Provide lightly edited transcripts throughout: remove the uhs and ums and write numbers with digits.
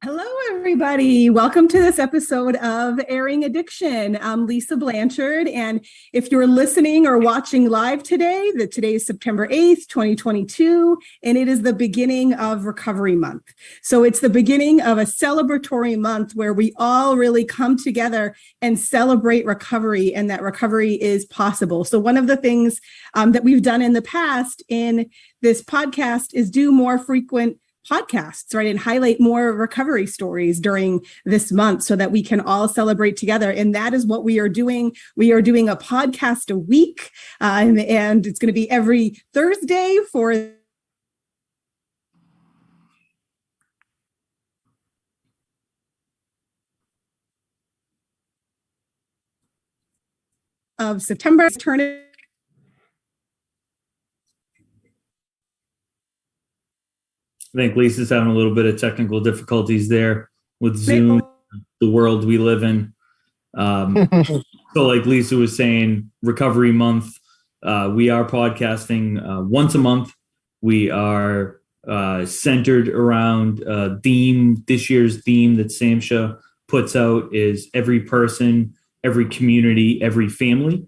Hello, everybody. Welcome to this episode of Airing Addiction. I'm Lisa Blanchard, and if you're listening or watching live today, today is September 8th, 2022, and it is the beginning of Recovery Month. So it's the beginning of a celebratory month where we all really come together and celebrate recovery, and that recovery is possible. So one of the things that we've done in the past in this podcast is do more frequent podcasts, right, and highlight more recovery stories during this month so that we can all celebrate together. And that is what we are doing. We are doing a podcast a week, and it's going to be every Thursday for of September. Turn it. I think Lisa's having a little bit of technical difficulties there with Zoom, the world we live in. So like Lisa was saying, Recovery Month, we are podcasting once a month. We are centered around theme. This year's theme that Samsha puts out is every person, every community, every family.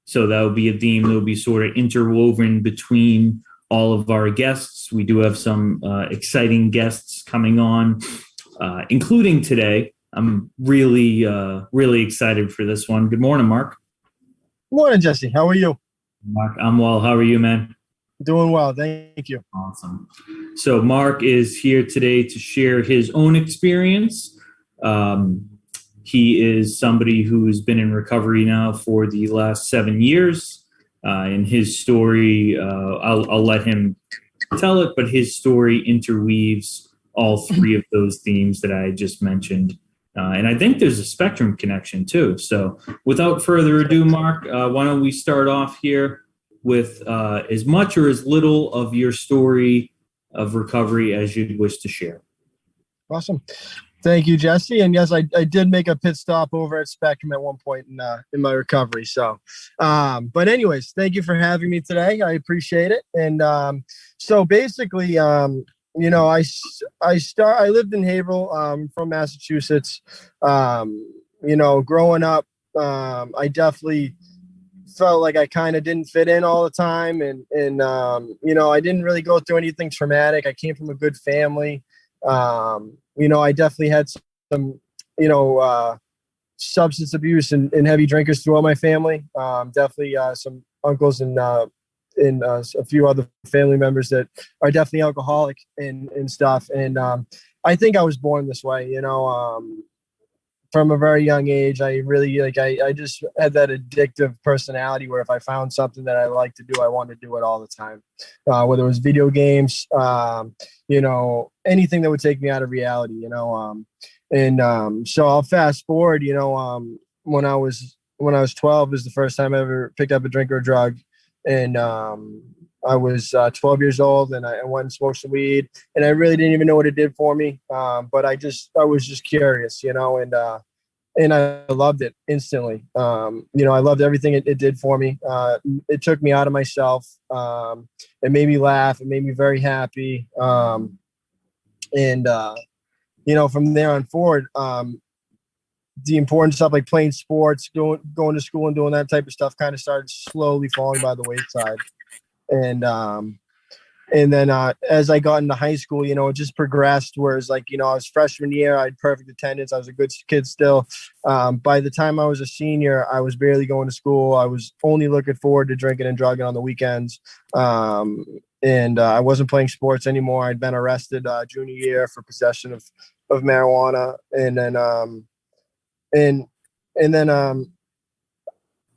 So that will be a theme that will be sort of interwoven between all of our guests. We do have some exciting guests coming on, including today. I'm really excited for this one. Good morning, Mark. Good morning, Jesse. How are you? Mark, I'm well. How are you, man? Doing well. Thank you. Awesome. So Mark is here today to share his own experience. He is somebody who's been in recovery now for the last 7 years. In his story, I'll let him tell it, but his story interweaves all three of those themes that I just mentioned. And I think there's a spectrum connection too. So without further ado, Mark, why don't we start off here with as much or as little of your story of recovery as you'd wish to share. Awesome. Thank you, Jesse. And yes, I did make a pit stop over at Spectrum at one point in my recovery. So, but anyways, thank you for having me today. I appreciate it. And so basically, I lived in Haverhill, from Massachusetts. Growing up, I definitely felt like I kind of didn't fit in all the time. And I didn't really go through anything traumatic. I came from a good family. I definitely had some, substance abuse and heavy drinkers throughout my family. Definitely some uncles and a few other family members that are definitely alcoholic and stuff. And I think I was born this way, from a very young age. I really I just had that addictive personality where if I found something that I like to do, I wanted to do it all the time, whether it was video games, anything that would take me out of reality, so I'll fast forward, when I was 12 is the first time I ever picked up a drink or a drug. And I was 12 years old, and I went and smoked some weed, and I really didn't even know what it did for me. But I was just curious, and I loved it instantly. I loved everything it did for me. It took me out of myself. It made me laugh. It made me very happy. From there on forward, the important stuff like playing sports, going to school and doing that type of stuff kind of started slowly falling by the wayside. And then as I got into high school, it just progressed. Whereas I was freshman year, I had perfect attendance. I was a good kid still. By the time I was a senior, I was barely going to school. I was only looking forward to drinking and drugging on the weekends. And I wasn't playing sports anymore. I'd been arrested junior year for possession of marijuana. And then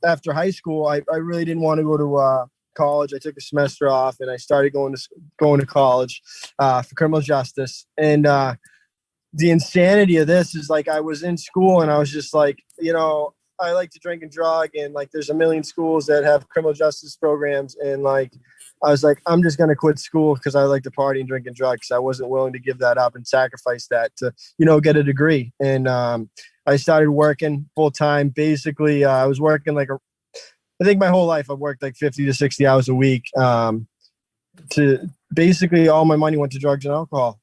after high school, I really didn't want to go to college. I took a semester off and I started going to college for criminal justice. And the insanity of this is I was in school and I was just I like to drink and drug, and there's a million schools that have criminal justice programs, and I was I'm just gonna quit school because I like to party and drink and drug, because I wasn't willing to give that up and sacrifice that to get a degree. And I started working full time. Basically, I was working I think my whole life I've worked 50 to 60 hours a week. To basically all my money went to drugs and alcohol.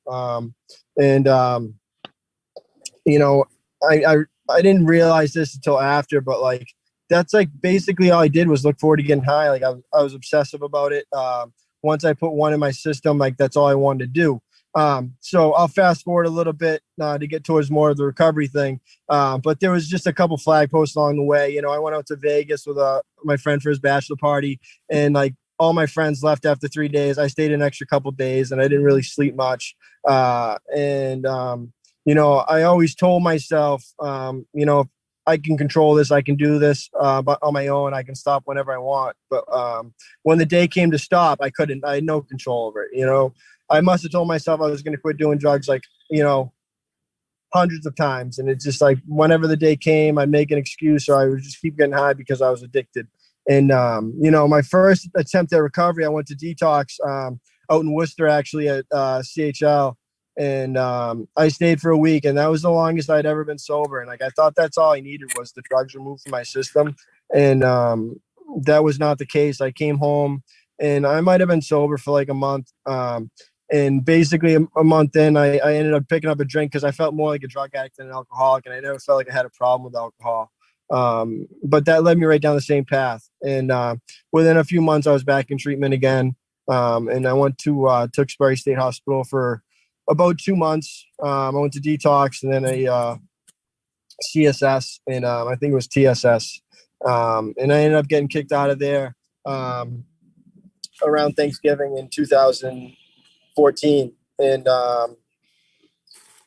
you know, I didn't realize this until after, but like, that's like basically all I did was look forward to getting high. Like I was obsessive about it. Once I put one in my system, like that's all I wanted to do. So I'll fast forward a little bit to get towards more of the recovery thing. But there was just a couple flag posts along the way. You know, I went out to Vegas with my friend for his bachelor party, and like all my friends left after 3 days. I stayed an extra couple days, and I didn't really sleep much. You know, I always told myself, you know, I can control this. I can do this but on my own. I can stop whenever I want. But when the day came to stop, I couldn't. I had no control over it. You know, I must have told myself I was going to quit doing drugs, like, you know, hundreds of times. And it's just like whenever the day came, I'd make an excuse or I would just keep getting high because I was addicted. And, you know, my first attempt at recovery, I went to detox out in Worcester, actually at CHL. And I stayed for a week, and that was the longest I'd ever been sober. And like, I thought that's all I needed was the drugs removed from my system. And that was not the case. I came home and I might've been sober for like a month. And basically a month in, I ended up picking up a drink because I felt more like a drug addict than an alcoholic. And I never felt like I had a problem with alcohol. But that led me right down the same path. And within a few months, I was back in treatment again. And I went to Tewksbury State Hospital for about 2 months. I went to detox and then a CSS, and I think it was TSS. And I ended up getting kicked out of there around Thanksgiving in 2014. And,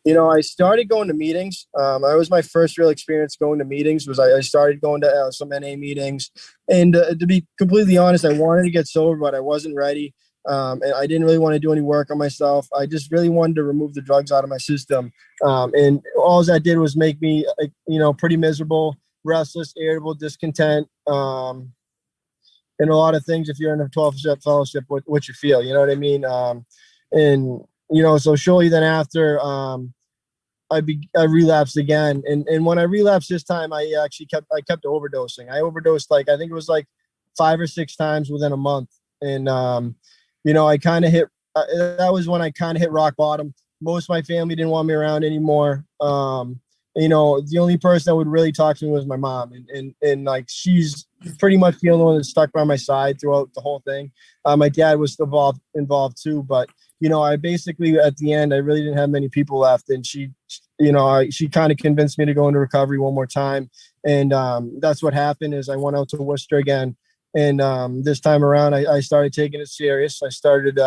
you know, I started going to meetings. That was my first real experience going to meetings. I started going to some NA meetings. And to be completely honest, I wanted to get sober, but I wasn't ready. And I didn't really want to do any work on myself. I just really wanted to remove the drugs out of my system. And all that did was make me, you know, pretty miserable, restless, irritable, discontent, and a lot of things. If you're in a 12-step fellowship, what you feel, you know what I mean? And, you know, so shortly then after, I relapsed again. And when I relapsed this time, I kept overdosing. I overdosed, like, I think it was like 5 or 6 times within a month. And, you know, I kind of hit, that was when I kind of hit rock bottom. Most of my family didn't want me around anymore. You know, the only person that would really talk to me was my mom. And like, she's pretty much the only one that stuck by my side throughout the whole thing. My dad was involved too, but, you know, I basically, at the end, I really didn't have many people left. And she, you know, she kind of convinced me to go into recovery one more time. And that's what happened is I went out to Worcester again. And this time around, I started taking it serious. I started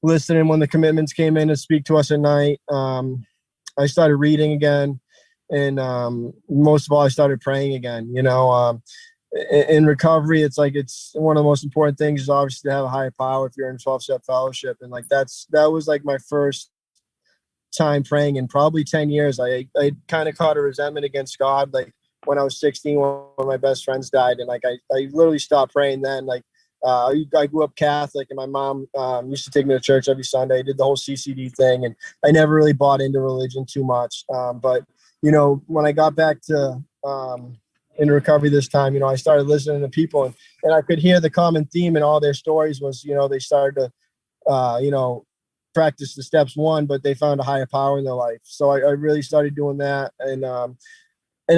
listening when the commitments came in to speak to us at night. I started reading again. And most of all, I started praying again. You know, in recovery, it's like, it's one of the most important things is obviously to have a higher power if you're in 12-step fellowship. And like, that was like my first time praying in probably 10 years. I kind of caught a resentment against God. Like, when I was 16, one of my best friends died. And like, I literally stopped praying then. Like, I grew up Catholic, and my mom used to take me to church every Sunday. I did the whole CCD thing, and I never really bought into religion too much. But, you know, when I got back to in recovery this time, you know, I started listening to people, and I could hear the common theme in all their stories was, you know, they started to, you know, practice the steps one, but they found a higher power in their life. So I really started doing that. And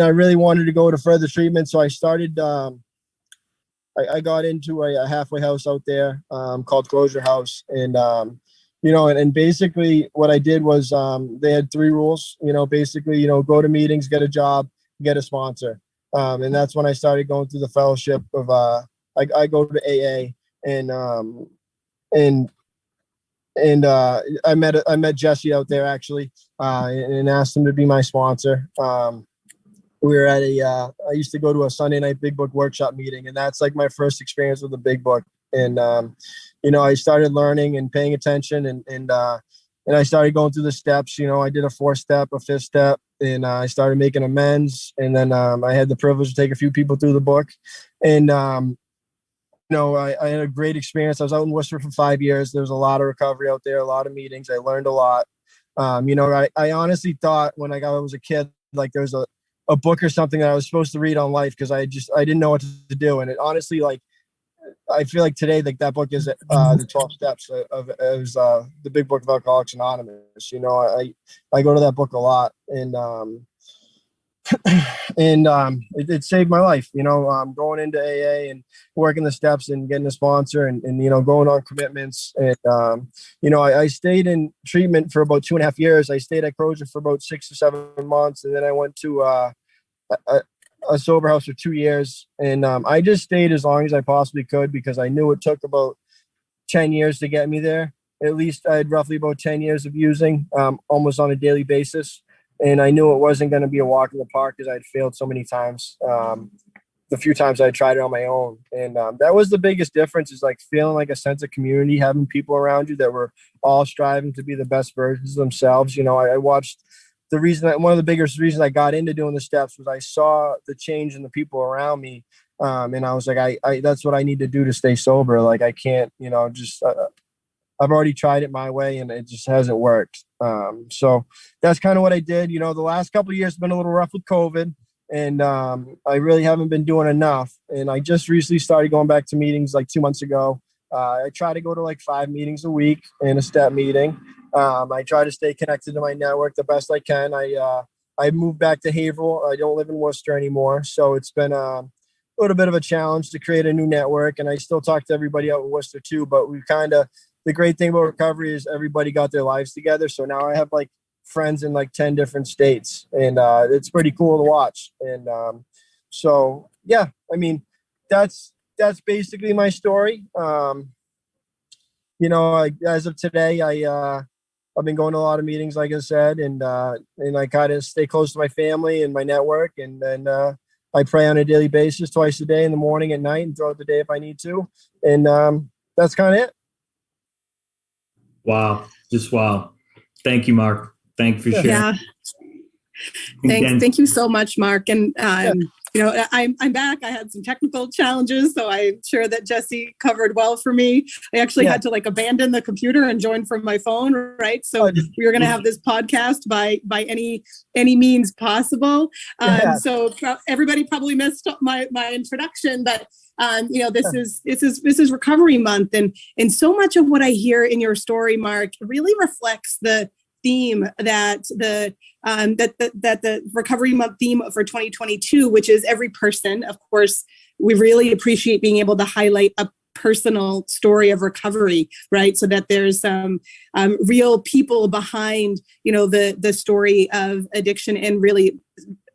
I really wanted to go to further treatment. So I started, I got into a halfway house out there called Closure House. And, you know, and basically what I did was they had 3 rules, you know, basically, you know, go to meetings, get a job, get a sponsor. And that's when I started going through the fellowship of, I go to AA and I met Jesse out there actually and asked him to be my sponsor. We were at I used to go to a Sunday night big book workshop meeting, and that's like my first experience with the big book. And, you know, I started learning and paying attention and I started going through the steps. You know, I did a 4-step, a 5th step, and I started making amends. And then I had the privilege to take a few people through the book. And, you know, I had a great experience. I was out in Worcester for 5 years. There was a lot of recovery out there, a lot of meetings. I learned a lot. You know, I honestly thought when I was a kid, like there was a book or something that I was supposed to read on life because I didn't know what to do. And it honestly, like, I feel like today, like that book is the 12 steps the big book of Alcoholics Anonymous. I go to that book a lot, and it saved my life. Going into AA and working the steps and getting a sponsor and going on commitments. And I stayed in treatment for about 2.5 years. I stayed at Crozier for about 6 or 7 months, and then I went to a sober house for 2 years, and I just stayed as long as I possibly could because I knew it took about 10 years to get me there. At least I had roughly about 10 years of using almost on a daily basis, and I knew it wasn't going to be a walk in the park because I'd failed so many times. The few times I tried it on my own, and that was the biggest difference, is like feeling like a sense of community, having people around you that were all striving to be the best versions of themselves. I watched one of the biggest reasons I got into doing the steps was I saw the change in the people around me. And I was like, I that's what I need to do to stay sober. Like, I can't, I've already tried it my way and it just hasn't worked. So that's kind of what I did. The last couple of years have been a little rough with COVID, and I really haven't been doing enough. And I just recently started going back to meetings like 2 months ago. I try to go to like 5 meetings a week in a step meeting. I try to stay connected to my network the best I can. I moved back to Haverhill. I don't live in Worcester anymore. So it's been a little bit of a challenge to create a new network. And I still talk to everybody out in Worcester too, but the great thing about recovery is everybody got their lives together. So now I have like friends in like 10 different states, and it's pretty cool to watch. And so, yeah, I mean, that's basically my story. As of today, I've been going to a lot of meetings, like I said, and I kind of stay close to my family and my network. And then I pray on a daily basis, twice a day, in the morning, at night, and throughout the day if I need to. And that's kind of it. Wow. Just wow. Thank you, Mark. Thank you for sharing. Yeah. Thanks. Thank you so much, Mark. And, I'm back. I had some technical challenges, so I'm sure that Jesse covered well for me. I actually had to abandon the computer and join from my phone, right? So we were going to have this podcast by any means possible. So everybody probably missed my introduction, but this is Recovery Month, and so much of what I hear in your story, Mark, really reflects the theme that the Recovery Month theme for 2022, which is every person. Of course, we really appreciate being able to highlight a personal story of recovery, right? So that there's real people behind, the story of addiction and really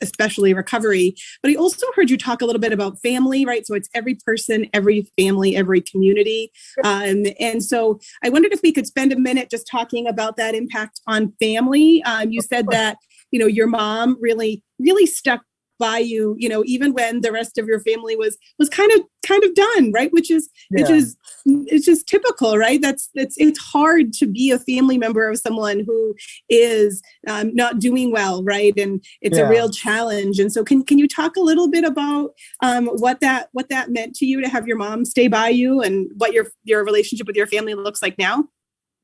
especially recovery. But I also heard you talk a little bit about family, right? So it's every person, every family, every community. And so I wondered if we could spend a minute just talking about that impact on family. You said that, your mom really, really stuck by you, even when the rest of your family was kind of done, right? Which is it's just typical, right? It's hard to be a family member of someone who is not doing well, right? And it's a real challenge. And so can you talk a little bit about what that meant to you to have your mom stay by you, and what your relationship with your family looks like now?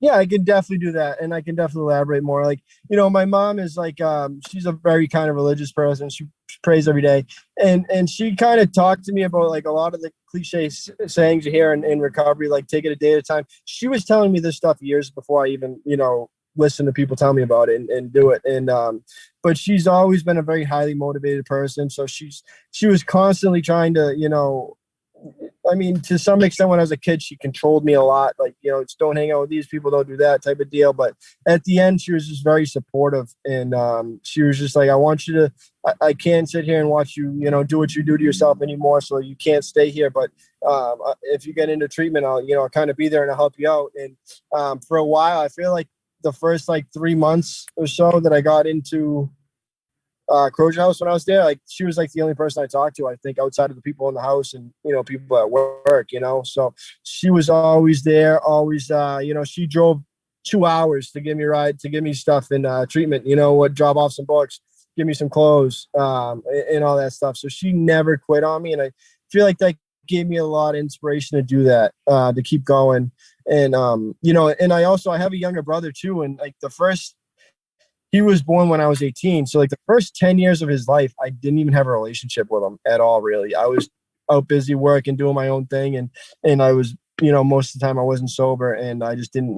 Yeah, I can definitely do that. And I can definitely elaborate more. Like, my mom is like, she's a very kind of religious person. She prays every day. And she kind of talked to me about like a lot of the cliche sayings you hear in recovery, like take it a day at a time. She was telling me this stuff years before I even, listen to people tell me about it and do it. And, but she's always been a very highly motivated person. So she was constantly trying to, to some extent when I was a kid, she controlled me a lot. Like, just don't hang out with these people, don't do that type of deal. But at the end, she was just very supportive. And she was just like, I want you to, I can't sit here and watch you, do what you do to yourself anymore. So you can't stay here. But if you get into treatment, I'll kind of be there and I'll help you out. And for a while, I feel like the first 3 months or so that I got into Crozier House when I was there, like she was like the only person I talked to, I think, outside of the people in the house and people at work, so she was always there, always she drove 2 hours to give me a ride, to give me stuff in treatment, drop off some books, give me some clothes, and all that stuff. So she never quit on me, and I feel like that gave me a lot of inspiration to do that, to keep going. And and I have a younger brother too, and like he was born when I was 18. So like the first 10 years of his life, I didn't even have a relationship with him at all, really. I was out busy work and doing my own thing. And I was, most of the time I wasn't sober, and I just didn't,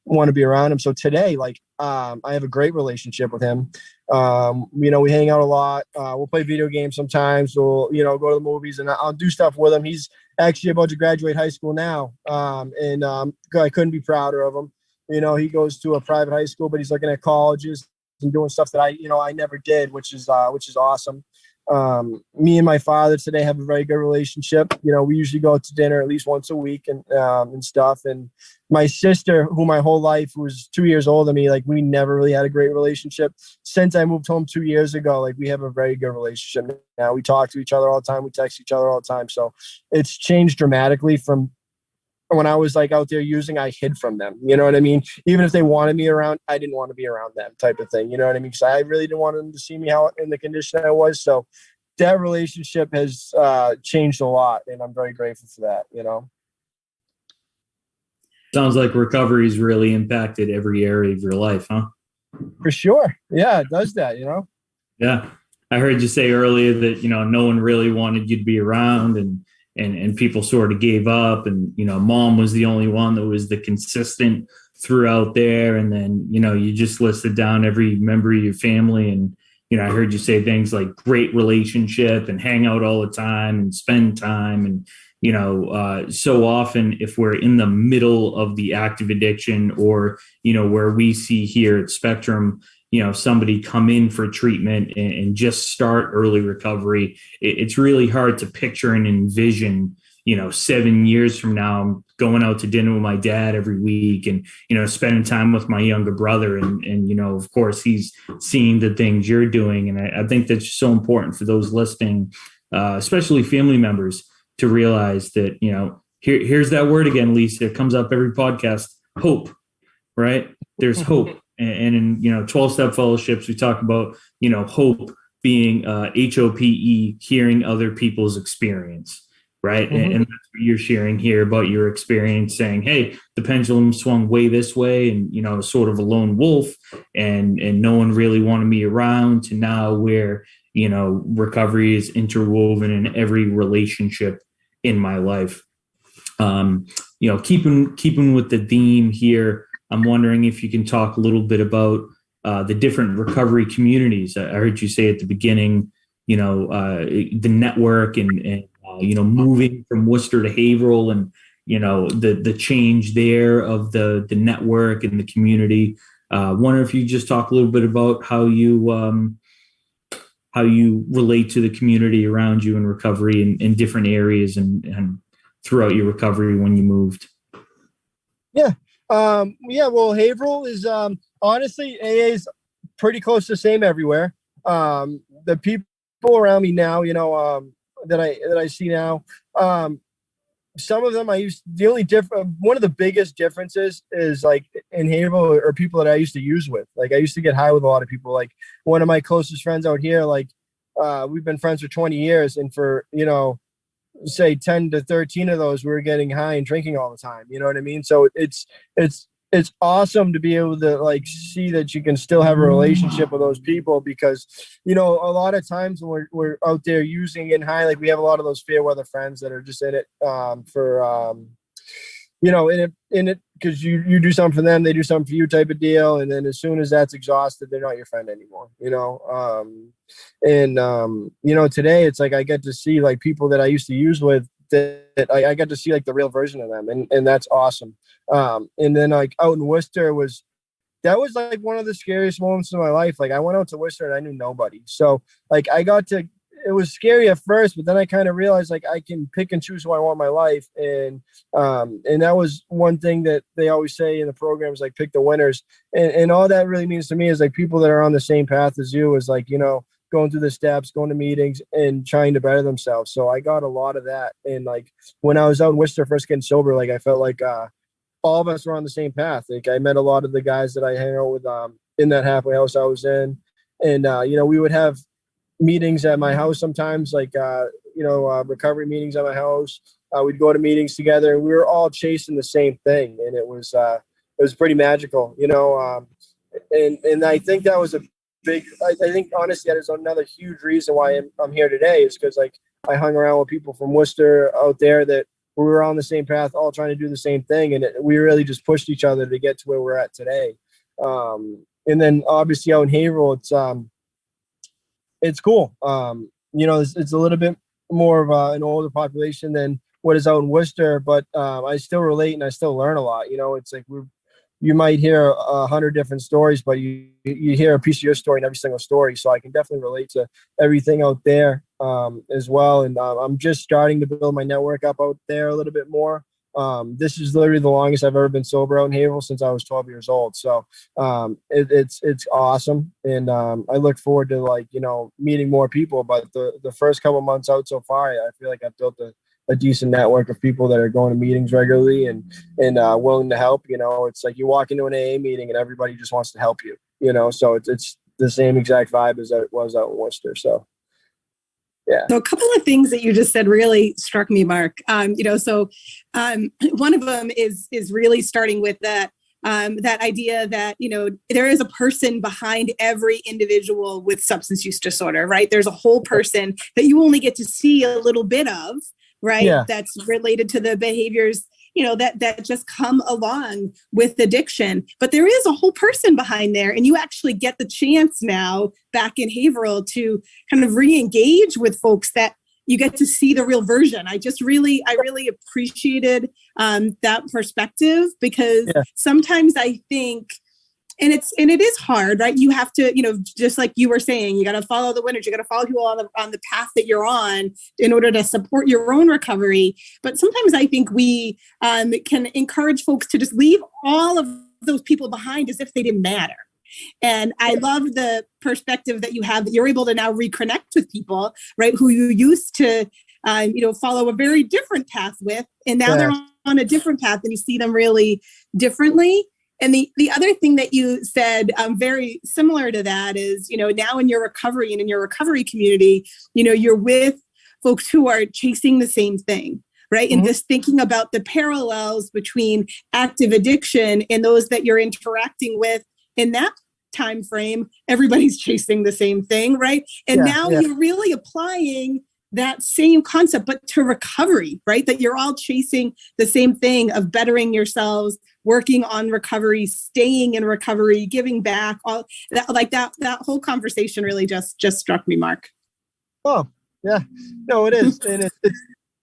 want to be around him. So today, like, I have a great relationship with him. We hang out a lot. We'll play video games sometimes. We'll, go to the movies, and I'll do stuff with him. He's actually about to graduate high school now. And I couldn't be prouder of him. He goes to a private high school, but he's looking at colleges and doing stuff that I never did, which is awesome. Me and my father today have a very good relationship. We usually go out to dinner at least once a week and stuff. And my sister, who my whole life was 2 years older than me, like, we never really had a great relationship. Since I moved home 2 years ago, like, we have a very good relationship now. We talk to each other all the time. We text each other all the time. So it's changed dramatically from when I was like out there using. I hid from them. You know what I mean? Even if they wanted me around, I didn't want to be around them, type of thing. You know what I mean? Because I really didn't want them to see me how in the condition I was. So that relationship has changed a lot, and I'm very grateful for that. Sounds like recovery's really impacted every area of your life, huh? For sure. Yeah, it does that. Yeah. I heard you say earlier that, no one really wanted you to be around, and people sort of gave up, and, mom was the only one that was the consistent throughout there. And then, you just listed down every member of your family. And, I heard you say things like great relationship and hang out all the time and spend time. And, so often if we're in the middle of the active addiction, or, where we see here at Spectrum, somebody come in for treatment and just start early recovery, it's really hard to picture and envision, 7 years from now, I'm going out to dinner with my dad every week, and, spending time with my younger brother. And of course, he's seeing the things you're doing. And I think that's so important for those listening, especially family members, to realize that, here's that word again, Lisa, it comes up every podcast, hope, right? There's hope. And in, 12-step fellowships, we talk about, hope being HOPE, hearing other people's experience, right? Mm-hmm. And that's what you're sharing here about your experience, saying, hey, the pendulum swung way this way, and, sort of a lone wolf, and no one really wanted me around, to now where, recovery is interwoven in every relationship in my life. Keeping with the theme here, I'm wondering if you can talk a little bit about the different recovery communities. I heard you say at the beginning, the network and moving from Worcester to Haverhill, and, the change there of the network and the community. Wonder if you just talk a little bit about how you relate to the community around you in recovery in different areas and throughout your recovery when you moved. Yeah. Well, Haverhill is honestly, AA is pretty close to the same everywhere. The people around me now, that I see now, some of them one of the biggest differences is, like, in Haverhill are people that I used to use with. Like, I used to get high with a lot of people. Like, one of my closest friends out here, like, we've been friends for 20 years, and for, say 10 to 13 of those, we were getting high and drinking all the time. You know what I mean? So it's awesome to be able to, like, see that you can still have a relationship with those people, because, a lot of times when we're out there using and high, like, we have a lot of those fair weather friends that are just in it in it because you do something for them, they do something for you, type of deal. And then as soon as that's exhausted, they're not your friend anymore, today it's like I get to see, like, people that I used to use with, that I get to see, like, the real version of them, and that's awesome. And then, like, out in Worcester that was like one of the scariest moments of my life. Like, I went out to Worcester and I knew nobody. So, like, it was scary at first, but then I kind of realized, like, I can pick and choose who I want in my life. And that was one thing that they always say in the programs, like, pick the winners. And all that really means to me is, like, people that are on the same path as you, is, like, going through the steps, going to meetings, and trying to better themselves. So I got a lot of that. And, like, when I was out in Worcester first getting sober, like, I felt like all of us were on the same path. Like, I met a lot of the guys that I hang out with in that halfway house I was in. And, we would have meetings at my house sometimes, like, recovery meetings at my house. We'd go to meetings together, and we were all chasing the same thing. And it was pretty magical, and I think that was I think honestly, that is another huge reason why I'm here today, is because, like, I hung around with people from Worcester out there that we were on the same path, all trying to do the same thing. And we really just pushed each other to get to where we're at today. And then obviously out in Haverhill, it's cool. It's a little bit more of an older population than what is out in Worcester, but I still relate and I still learn a lot. It's like you might hear 100 different stories, but you hear a piece of your story in every single story. So I can definitely relate to everything out there as well. And I'm just starting to build my network up out there a little bit more. This is literally the longest I've ever been sober out in Haverhill since I was 12 years old. So it's awesome. And I look forward to meeting more people. But the first couple months out so far, I feel like I've built a decent network of people that are going to meetings regularly and willing to help. It's like you walk into an AA meeting and everybody just wants to help you, so it's the same exact vibe as it was out in Worcester. So, yeah. So a couple of things that you just said really struck me, Mark. One of them is really starting with that idea that, there is a person behind every individual with substance use disorder, right? There's a whole person that you only get to see a little bit of, right? Yeah. That's related to the behaviors, that just come along with addiction. But there is a whole person behind there. And you actually get the chance now back in Haverhill to kind of re-engage with folks that you get to see the real version. I really appreciated that perspective, because sometimes I think, and it is hard, right? You have to, just like you were saying, you got to follow the winners. You got to follow people on the path that you're on in order to support your own recovery. But sometimes I think we can encourage folks to just leave all of those people behind as if they didn't matter. And I love the perspective that you have, that you're able to now reconnect with people, right, who you used to, follow a very different path with, and now they're on a different path, and you see them really differently. And the other thing that you said, very similar to that, is, now in your recovery and in your recovery community, you're with folks who are chasing the same thing, right? And just thinking about the parallels between active addiction and those that you're interacting with in that time frame, everybody's chasing the same thing, right? And now you're really applying that same concept, but to recovery, right? That you're all chasing the same thing of bettering yourselves, working on recovery, staying in recovery, giving back, all that, that whole conversation really just struck me, Mark. Oh, yeah. No, it is. And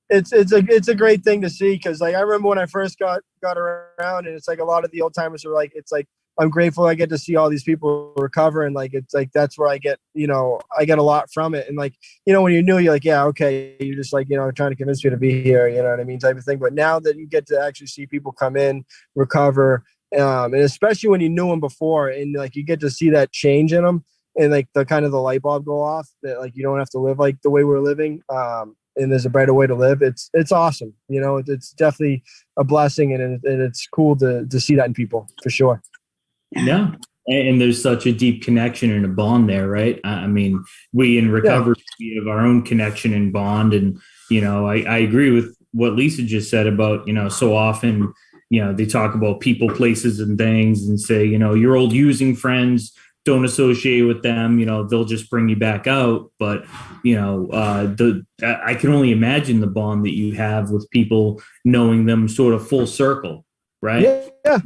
it's a great thing to see, because I remember when I first got around, and it's like a lot of the old timers are like, it's like, I'm grateful I get to see all these people recover. And it's like, that's where I get, I get a lot from it. And when you're new, you're like, yeah, okay. You're just like, trying to convince me to be here, you know what I mean? Type of thing. But now that you get to actually see people come in, recover, and especially when you knew them before, and you get to see that change in them, and the kind of the light bulb go off, that you don't have to live like the way we're living. And there's a better way to live. It's awesome. It's definitely a blessing, and it's cool to see that in people, for sure. Yeah. And there's such a deep connection and a bond there, right? I mean, we in recovery, we have our own connection and bond. And, I agree with what Lisa just said about, so often, they talk about people, places, and things, and say, your old using friends, don't associate with them, they'll just bring you back out. But, I can only imagine the bond that you have with people, knowing them sort of full circle, right? Yeah.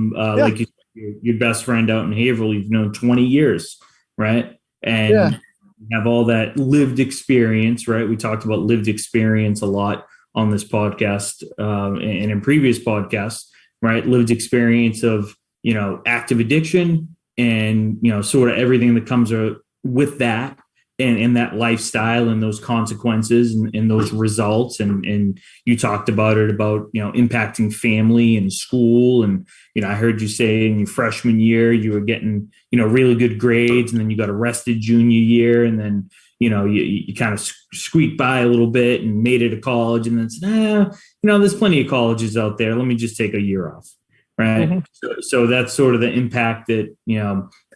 Like you said, your best friend out in Haverhill, you've known 20 years, right? And you have all that lived experience, right? We talked about lived experience a lot on this podcast and in previous podcasts, right? Lived experience of, active addiction and, sort of everything that comes with that, and that lifestyle and those consequences and those results. And you talked about it, about, impacting family and school. And, I heard you say in your freshman year, you were getting, really good grades, and then you got arrested junior year. And then, you kind of squeaked by a little bit and made it to college, and then said, there's plenty of colleges out there. Let me just take a year off. Right. Mm-hmm. So that's sort of the impact that,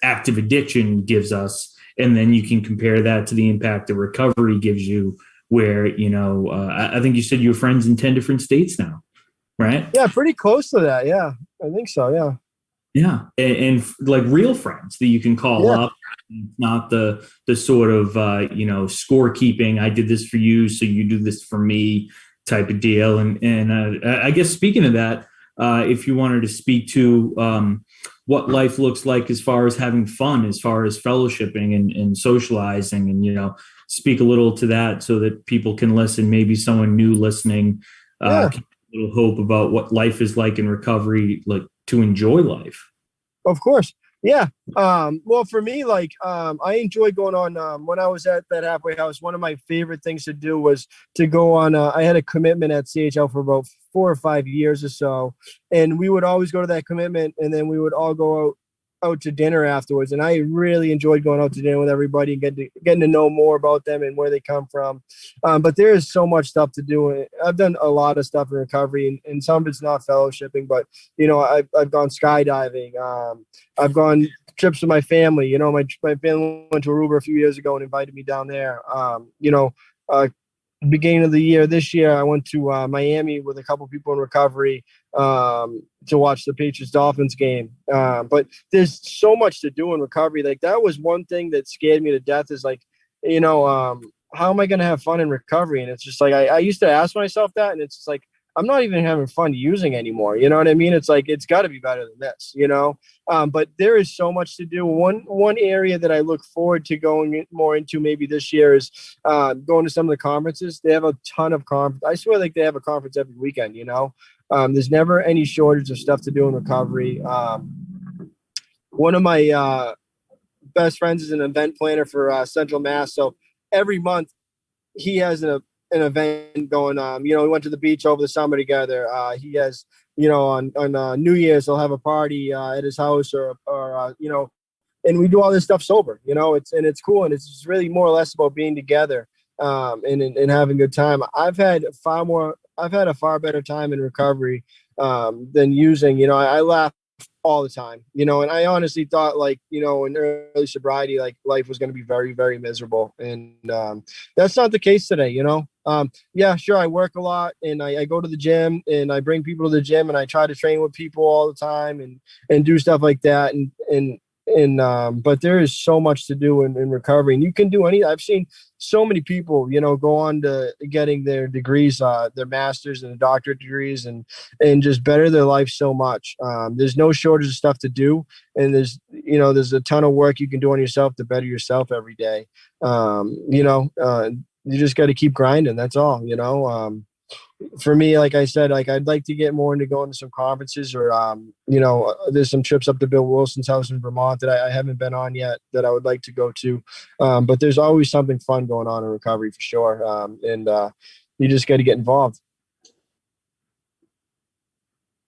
active addiction gives us. And then you can compare that to the impact that recovery gives you, where, I think you said you were friends in 10 different states now, right? Yeah, pretty close to that. Yeah, I think so. Yeah. Yeah. And like real friends that you can call up It's not the sort of scorekeeping. I did this for you, so you do this for me type of deal. And I guess speaking of that, if you wanted to speak to what life looks like as far as having fun, as far as fellowshipping and socializing, and speak a little to that so that people can listen. Maybe someone new listening can get a little hope about what life is like in recovery, like to enjoy life. Of course. Yeah. Well, for me, I enjoy going on, when I was at that halfway house, one of my favorite things to do was to go on, I had a commitment at CHL for about 4 or 5 years or so. And we would always go to that commitment, and then we would all go out to dinner afterwards. And I really enjoyed going out to dinner with everybody and getting to know more about them and where they come from. But there is so much stuff to do. I've done a lot of stuff in recovery, and some of it's not fellowshipping, but I've gone skydiving. I've gone trips with my family. My family went to Aruba a few years ago and invited me down there. Beginning of the year, this year, I went to Miami with a couple people in recovery to watch the Patriots-Dolphins game. But there's so much to do in recovery. Like, that was one thing that scared me to death is how am I going to have fun in recovery? And it's just like, I used to ask myself that, and it's just like, I'm not even having fun using anymore. You know what I mean? It's like, it's got to be better than this, but there is so much to do. One area that I look forward to going more into maybe this year is going to some of the conferences. They have a ton of conferences. I swear like they have a conference every weekend, there's never any shortage of stuff to do in recovery. One of my best friends is an event planner for Central Mass. So every month he has an event going on. We went to the beach over the summer together. He has, on New Year's, he'll have a party at his house or and we do all this stuff sober, it's cool. And it's just really more or less about being together and having a good time. I've had a far better time in recovery than using. I laugh all the time, and I honestly thought in early sobriety, life was going to be very, very miserable. And that's not the case today, yeah, sure. I work a lot and I go to the gym and I bring people to the gym and I try to train with people all the time and do stuff like that. But there is so much to do in recovery, and you can do I've seen so many people, go on to getting their degrees, their master's and doctorate degrees and just better their life so much. There's no shortage of stuff to do. And there's a ton of work you can do on yourself to better yourself every day. You just got to keep grinding. That's all, for me, like I said, I'd like to get more into going to some conferences or, there's some trips up to Bill Wilson's house in Vermont that I haven't been on yet that I would like to go to. But there's always something fun going on in recovery for sure. And you just got to get involved.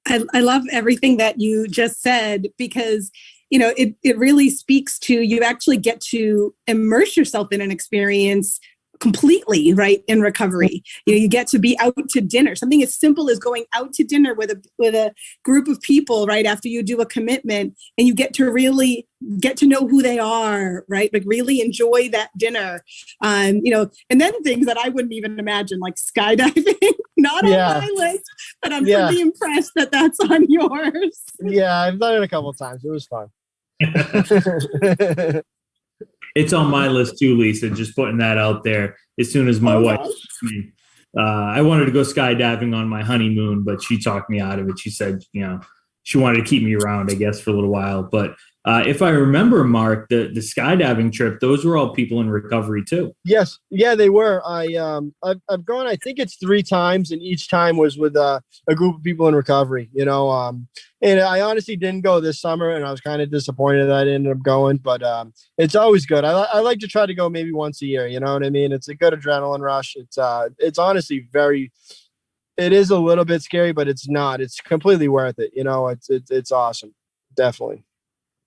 I love everything that you just said because, it really speaks to, you actually get to immerse yourself in an experience completely, right, in recovery. You get to be out to dinner, something as simple as going out to dinner with a group of people right after you do a commitment, and you get to really get to know who they are, right, like really enjoy that dinner. And then things that I wouldn't even imagine, like skydiving, not on my list, but I'm pretty impressed that that's on yours. Yeah, I've done it a couple of times. It was fun. It's on my list too, Lisa, just putting that out there. As soon as my wife asked me, I wanted to go skydiving on my honeymoon, but she talked me out of it. She said, she wanted to keep me around, I guess, for a little while. But if I remember, Mark, the skydiving trip, those were all people in recovery too. Yes. Yeah, they were. I've gone, I think it's 3 times, and each time was with a group of people in recovery, and I honestly didn't go this summer, and I was kind of disappointed that I ended up going, but it's always good. I like to try to go maybe once a year. You know what I mean? It's a good adrenaline rush. It's honestly it is a little bit scary, but it's not. It's completely worth it. It's awesome. Definitely.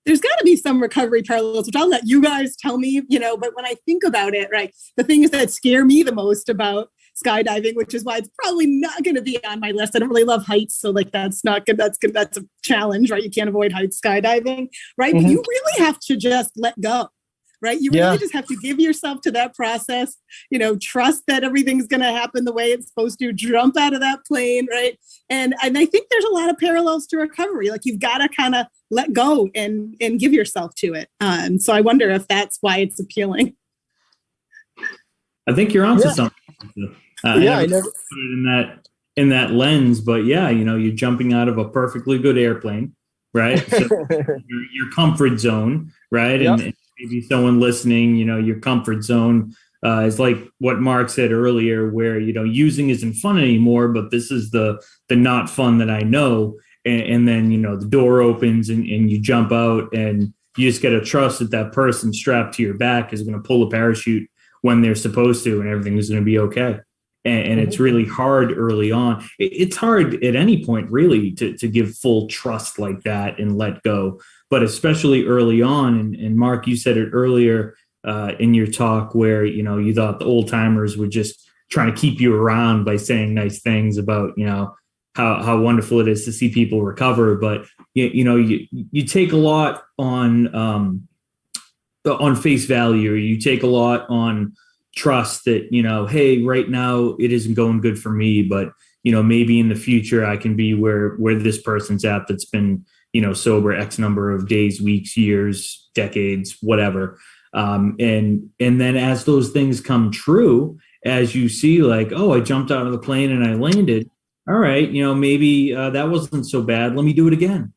There's got to be some recovery parallels, which I'll let you guys tell me, but when I think about it, right, the things that scare me the most about skydiving, which is why it's probably not going to be on my list. I don't really love heights. So that's not good. That's good. That's a challenge, right? You can't avoid heights skydiving, right? Mm-hmm. But you really have to just let go, right? You really just have to give yourself to that process, trust that everything's going to happen the way it's supposed to, jump out of that plane, right? And I think there's a lot of parallels to recovery. Like you've got to kind of let go and give yourself to it. So I wonder if that's why it's appealing. I think you're onto something. I never put it in that lens, but yeah, you're jumping out of a perfectly good airplane, right? So your comfort zone, right? Yep. And maybe someone listening, your comfort zone is like what Mark said earlier, where using isn't fun anymore, but this is the not fun that I know. And then the door opens and you jump out, and you just got to trust that person strapped to your back is going to pull a parachute when they're supposed to, and everything is going to be okay. And it's really hard early on. It's hard at any point, really, to give full trust like that and let go. But especially early on, and Mark, you said it earlier in your talk, where you thought the old timers were just trying to keep you around by saying nice things about how wonderful it is to see people recover. But you take a lot on face value. You take a lot on trust that, hey, right now it isn't going good for me, but, maybe in the future I can be where this person's at that's been, sober X number of days, weeks, years, decades, whatever. And then as those things come true, as you see, like, oh, I jumped out of the plane and I landed. All right. Maybe that wasn't so bad. Let me do it again.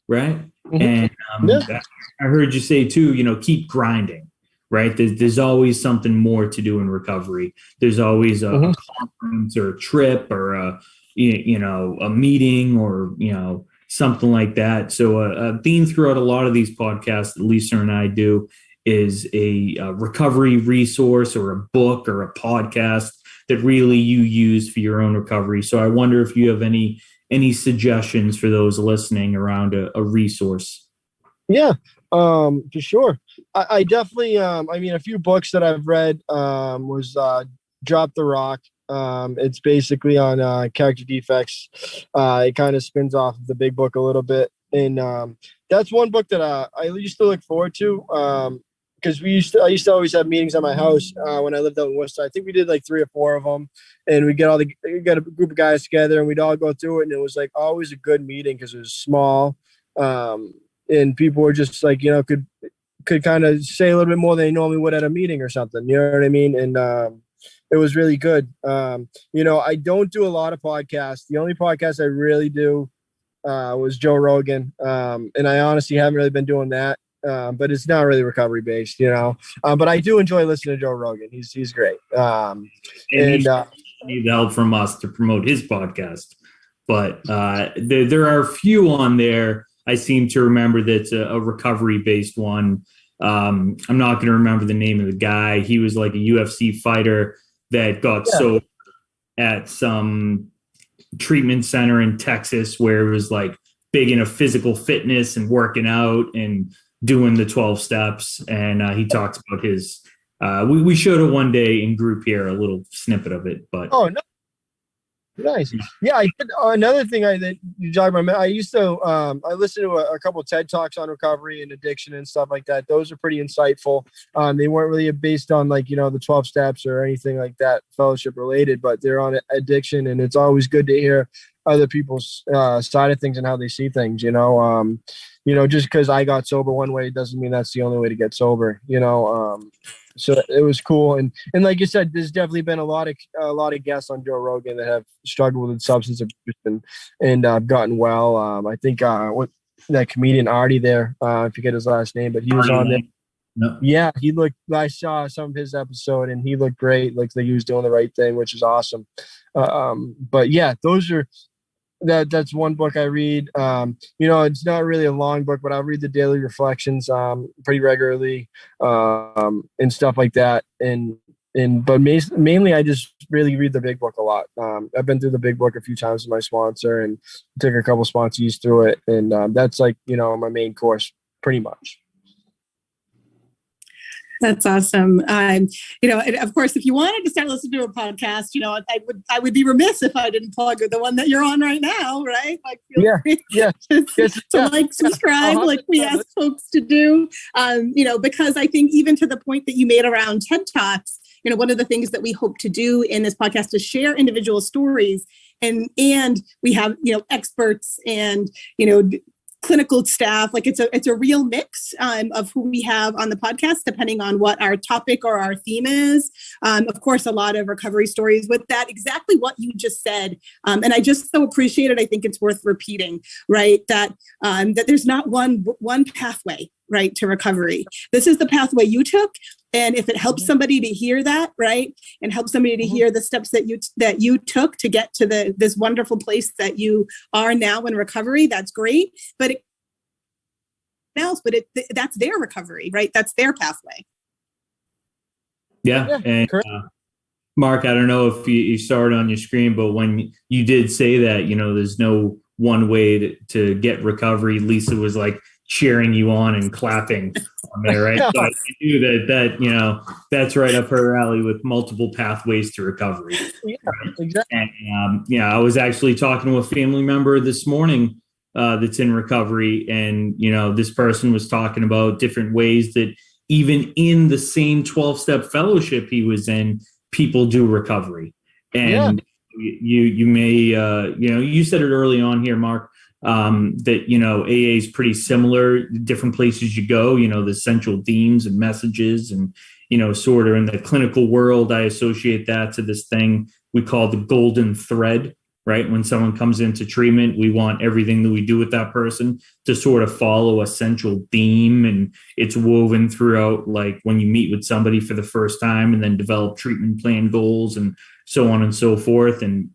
Right. And I heard you say too, keep grinding. Right. There's always something more to do in recovery. There's always a conference or a trip or a meeting or, something like that. So a theme throughout a lot of these podcasts that Lisa and I do is a recovery resource or a book or a podcast that really you use for your own recovery. So I wonder if you have any suggestions for those listening around a resource. Yeah, for sure. I definitely, a few books that I've read was Drop the Rock. It's basically on character defects. It kind of spins off of the big book a little bit. And that's one book that I used to look forward to because I used to always have meetings at my house when I lived out in Worcester. I think we did like 3 or 4 of them, and we got a group of guys together and we'd all go through it. And it was like always a good meeting because it was small. And people were just like, could kind of say a little bit more than they normally would at a meeting or something. You know what I mean? And it was really good. I don't do a lot of podcasts. The only podcast I really do was Joe Rogan. And I honestly haven't really been doing that. But it's not really recovery based, but I do enjoy listening to Joe Rogan. He's great. And need help from us to promote his podcast. But there are a few on there. I seem to remember that's a recovery-based one. I'm not going to remember the name of the guy. He was like a UFC fighter that got sober at some treatment center in Texas where it was like big into physical fitness and working out and doing the 12 steps. And he talks about his we showed it one day in group here, a little snippet of it. But oh, no. Nice. Yeah, I did. Another thing that you talked about, I used to, I listened to a couple of TED Talks on recovery and addiction and stuff like that. Those are pretty insightful. They weren't really based on like, the 12 steps or anything like that, fellowship related, but they're on addiction. And it's always good to hear other people's side of things and how they see things, just because I got sober one way doesn't mean that's the only way to get sober, So it was cool, and like you said, there's definitely been a lot of guests on Joe Rogan that have struggled with substance abuse and gotten well. I think what that comedian Artie there, I forget his last name, but he was on there. No. Yeah, he looked. I saw some of his episode, and he looked great. Like he was doing the right thing, which is awesome. But yeah, those are. That's one book I read. It's not really a long book, but I'll read the daily reflections pretty regularly and stuff like that. But mainly I just really read the big book a lot. I've been through the big book a few times with my sponsor and took a couple sponsees through it. And that's like, my main course pretty much. That's awesome. And of course, if you wanted to start listening to a podcast, I would be remiss if I didn't plug the one that you're on right now, right? Like, like, subscribe, like we ask folks to do, because I think even to the point that you made around TED Talks, one of the things that we hope to do in this podcast is share individual stories, and we have, experts and, clinical staff. Like it's a real mix of who we have on the podcast, depending on what our topic or our theme is. Of course, a lot of recovery stories with that, exactly what you just said. And I just so appreciate it. I think it's worth repeating, right? That there's not one pathway, right, to recovery. This is the pathway you took. And if it helps somebody to hear that, right, and help somebody to hear the steps that you took to get to this wonderful place that you are now in recovery, that's great. But that's their recovery, right? That's their pathway. Yeah. And Mark, I don't know if you saw it on your screen, but when you did say that, there's no one way to get recovery, Lisa was like cheering you on and clapping on there, right? So I knew that that's right up her alley with multiple pathways to recovery. Yeah, exactly. And I was actually talking to a family member this morning that's in recovery, and this person was talking about different ways that even in the same 12-step fellowship he was in, people do recovery. And you may you said it early on here, Mark, that AA is pretty similar. Different places you go, the central themes and messages, and sort of in the clinical world, I associate that to this thing we call the golden thread. Right, when someone comes into treatment, we want everything that we do with that person to sort of follow a central theme, and it's woven throughout. Like when you meet with somebody for the first time, and then develop treatment plan goals, and so on and so forth. And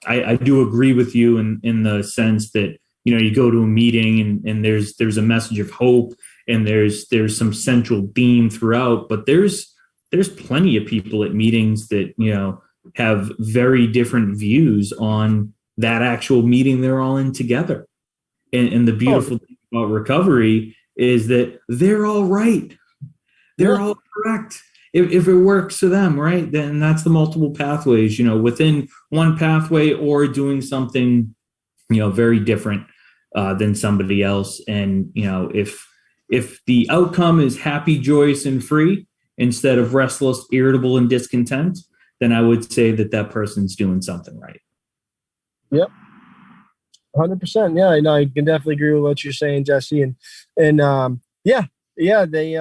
I do agree with you in the sense that you go to a meeting and there's a message of hope, and there's some central theme throughout. But there's plenty of people at meetings that have very different views on that actual meeting they're all in together. And the beautiful thing about recovery is that they're all right. They're all correct. If it works for them, right? Then that's the multiple pathways, within one pathway, or doing something, very different than somebody else. And, if the outcome is happy, joyous, and free instead of restless, irritable, and discontent, then I would say that person's doing something right. Yep. 100%. Yeah, I can definitely agree with what you're saying, Jesse. And they,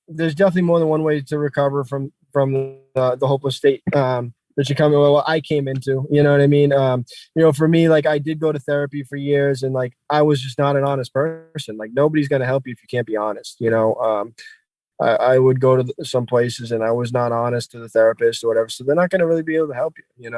there's definitely more than one way to recover from the hopeless state that I came into, you know what I mean? For me, like I did go to therapy for years, and like, I was just not an honest person. Like nobody's going to help you if you can't be honest, I would go to some places and I was not honest to the therapist or whatever. So they're not going to really be able to help you,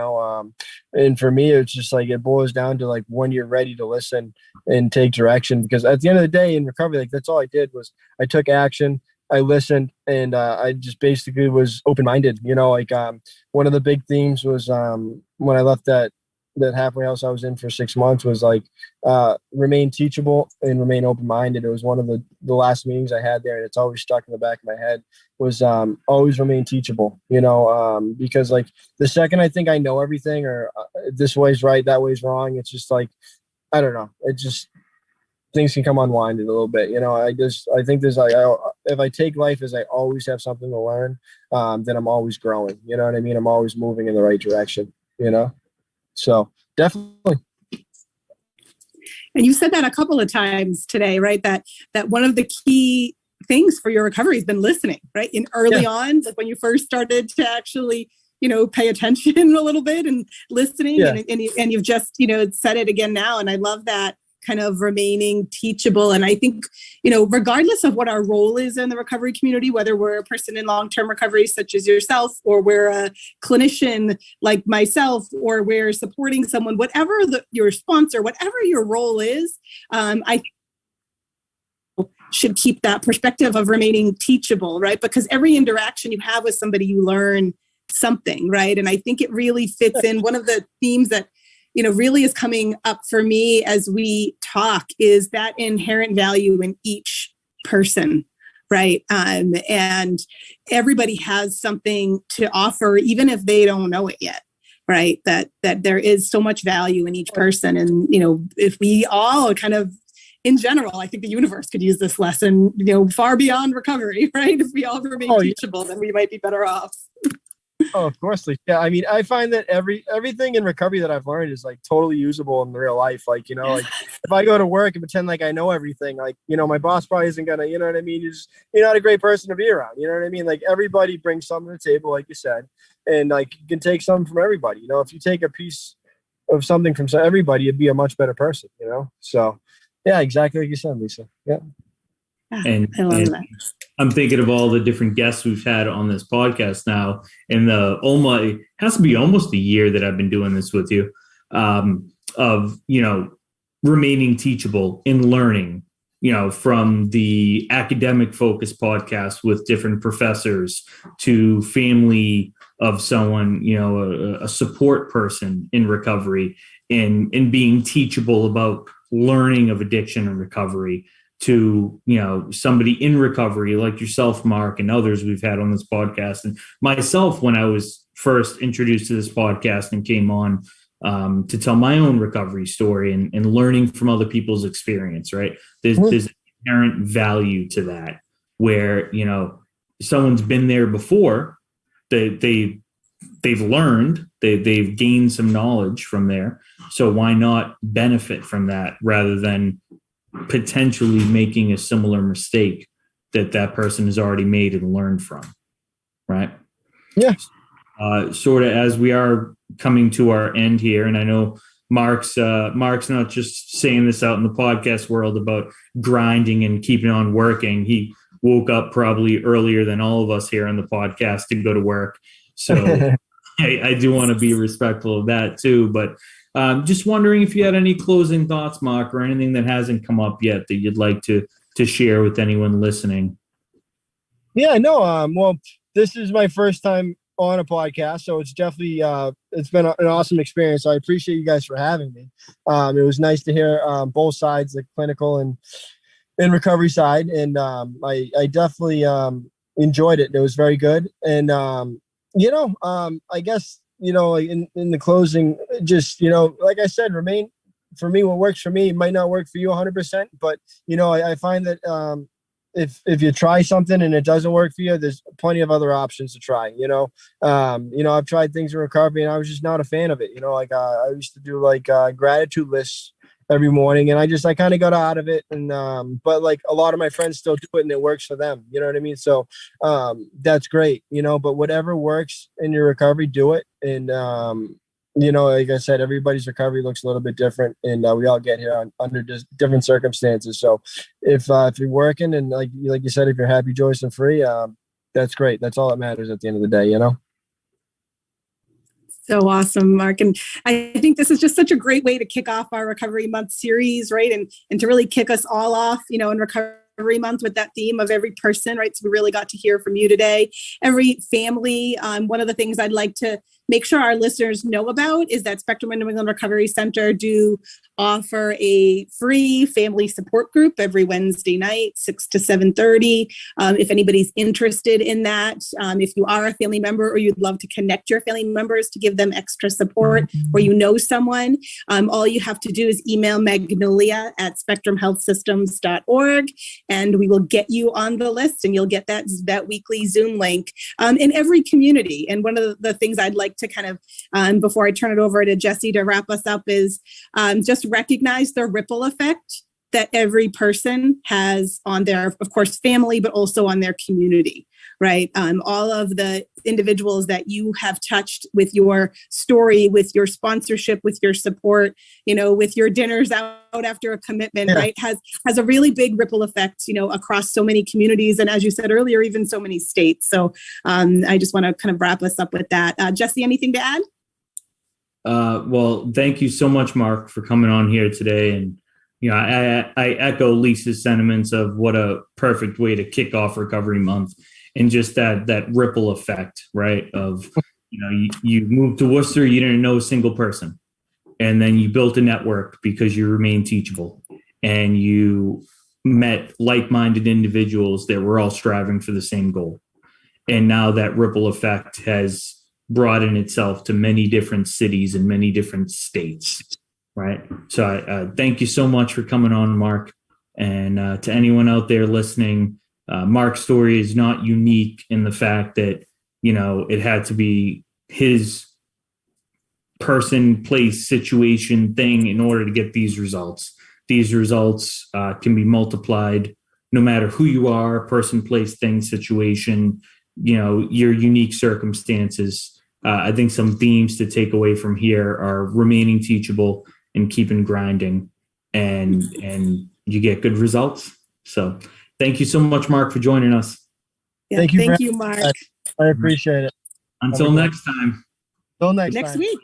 and for me, it's just like, it boils down to like when you're ready to listen and take direction, because at the end of the day in recovery, like that's all I did was I took action, I listened, and I just basically was open-minded, one of the big themes was when I left that halfway house I was in for 6 months was like remain teachable and remain open-minded. It was one of the last meetings I had there, and it's always stuck in the back of my head was always remain teachable, because like the second I think I know everything, or this way's right, that way's wrong, it's just like, I don't know, it just, things can come unwinded a little bit. I think there's like, if I take life as I always have something to learn, then I'm always growing, you know what I mean? I'm always moving in the right direction, So definitely. And you said that a couple of times today, right? That one of the key things for your recovery has been listening, right? In early on, like when you first started to actually, pay attention a little bit and listening, and you've just, said it again now. And I love that kind of remaining teachable. And I think, regardless of what our role is in the recovery community, whether we're a person in long-term recovery, such as yourself, or we're a clinician like myself, or we're supporting someone, whatever your sponsor, whatever your role is, I should keep that perspective of remaining teachable, right? Because every interaction you have with somebody, you learn something, right? And I think it really fits in. One of the themes that really is coming up for me as we talk is that inherent value in each person, right? And everybody has something to offer, even if they don't know it yet, right? That there is so much value in each person. And, if we all kind of, in general, I think the universe could use this lesson, far beyond recovery, right? If we all remain teachable, then we might be better off. Oh, of course. Like, yeah. I mean, I find that everything in recovery that I've learned is like totally usable in real life. Like, like if I go to work and pretend like I know everything, like, my boss probably isn't gonna, you know what I mean? You're not a great person to be around. You know what I mean? Like everybody brings something to the table, like you said, and like you can take something from everybody. If you take a piece of something from everybody, you'd be a much better person, So yeah, exactly like you said, Lisa. Yeah. And I love that. I'm thinking of all the different guests we've had on this podcast now, and it has to be almost a year that I've been doing this with you, of remaining teachable in learning, from the academic focus podcast with different professors to family of someone, a support person in recovery, and being teachable about learning of addiction and recovery, to somebody in recovery like yourself, Mark, and others we've had on this podcast, and myself when I was first introduced to this podcast and came on to tell my own recovery story, and learning from other people's experience. Right, there's inherent value to that, where someone's been there before, they've learned, they've gained some knowledge from there, so why not benefit from that rather than potentially making a similar mistake that person has already made and learned from, right? Yeah. Sort of as we are coming to our end here, and I know Mark's not just saying this out in the podcast world about grinding and keeping on working. He woke up probably earlier than all of us here on the podcast to go to work. So I do want to be respectful of that too, but just wondering if you had any closing thoughts, Mark, or anything that hasn't come up yet that you'd like to share with anyone listening. Yeah, no. Well, this is my first time on a podcast, so it's definitely it's been an awesome experience. So I appreciate you guys for having me. It was nice to hear both sides, the clinical and recovery side, and I definitely enjoyed it. It was very good, and I guess. In the closing, just, like I said, remain, for me, what works for me might not work for you 100%, but, I find that if you try something and it doesn't work for you, there's plenty of other options to try, I've tried things in recovery and I was just not a fan of it. I used to do gratitude lists every morning, and I kind of got out of it, and but like a lot of my friends still do it and it works for them, you know what I mean? So that's great, but whatever works in your recovery, do it. And like I said, everybody's recovery looks a little bit different, and we all get here under just different circumstances. So if you're working, and like you said, if you're happy, joyous, and free, that's great. That's all that matters at the end of the day, So awesome, Mark. And I think this is just such a great way to kick off our Recovery Month series, right? And to really kick us all off, in Recovery Month with that theme of every person, right? So we really got to hear from you today. Every family. One of the things I'd like to make sure our listeners know about is that Spectrum New England Recovery Center do offer a free family support group every Wednesday night, 6 to 7:30. If anybody's interested in that, if you are a family member or you'd love to connect your family members to give them extra support, or someone, all you have to do is email Magnolia at spectrumhealthsystems.org, and we will get you on the list, and you'll get that weekly Zoom link in every community. And one of the things I'd like to kind of, before I turn it over to Jesse to wrap us up, is just recognize the ripple effect that every person has on their, of course, family, but also on their community, right? All of the individuals that you have touched with your story, with your sponsorship, with your support, with your dinners out after a commitment, right? Has a really big ripple effect, across so many communities. And as you said earlier, even so many states. So I just want to kind of wrap us up with that. Jesse, anything to add? Well, thank you so much, Mark, for coming on here today. And I echo Lisa's sentiments of what a perfect way to kick off Recovery Month, and just that ripple effect, right? Of, you moved to Worcester, you didn't know a single person, and then you built a network because you remained teachable, and you met like-minded individuals that were all striving for the same goal. And now that ripple effect has broadened itself to many different cities and many different states. Right. So I thank you so much for coming on, Mark. And to anyone out there listening, Mark's story is not unique in the fact that it had to be his person, place, situation, thing in order to get these results. These results can be multiplied no matter who you are, person, place, thing, situation, your unique circumstances. I think some themes to take away from here are remaining teachable and keeping grinding, and you get good results. So thank you so much, Mark, for joining us. Yeah, thank you, Mark. I appreciate it. Until next time. Till next Next time. week.